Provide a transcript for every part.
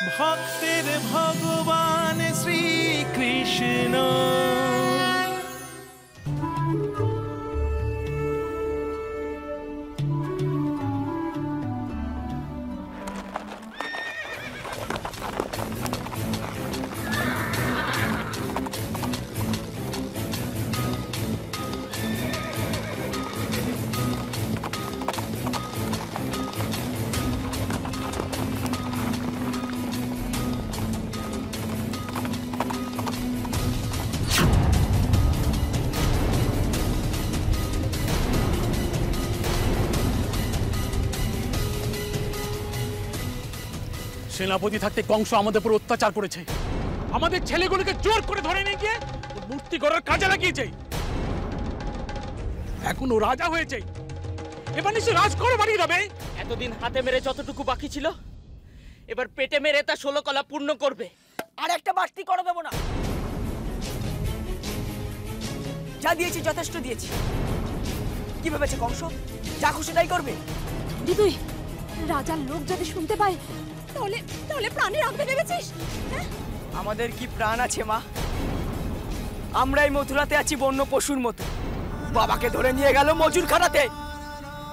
ভক্তের ভগবান শ্রীকৃষ্ণ। সেনাপতি থাকতে কংস আমাদের উপর অত্যাচার করেছে, আমাদের ছেলেগুলোকে জোর করে ধরে নিয়ে গিয়ে মূর্তি গড়ার কাজে লাগিয়েছে। এখন ও রাজা হয়েছে, এবার নিশ্চয় রাজ করে বাড়িয়ে যাবে। এতদিন হাতে মেরে যতটুকু বাকি ছিল, এবার পেটে মেরে তা 16 কলা পূর্ণ করবে। আর একটা বাড়তি করে দেবো না। যা দিয়েছি যথেষ্ট দিয়েছি। কি ভেবেছে কংস যা খুশি তাই করবে? দিদুই, রাজার লোক যদি শুনতে পায় তাহলে তাহলে প্রাণে রাখবে ভেবেছিস? আমাদের কি প্রাণ আছে মা? আমরাই মথুরাতে আছি বন্য পশুর মতো। বাবাকে ধরে নিয়ে গেল মজুর খানাতে,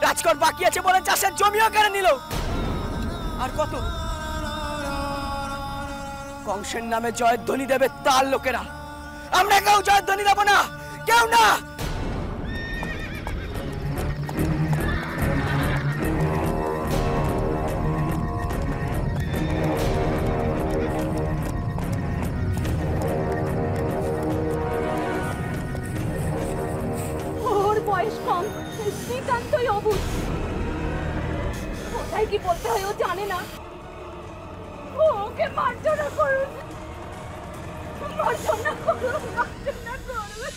রাজকর বাকি আছে বলে চাষের জমিও কেড়ে নিল। আর কত? কংসের নামে জয়ধ্বনি দেবে তার লোকেরা, আমরা কেউ জয়ধ্বনি দেব না, কেউ না। বয়স কম, শ্রীকান্তই অবুঝ। কোথায় কি বলতে হয় ও জানে না। ওকে মার্জনা করুন, মার্জনা করুন, মার্জনা করুন।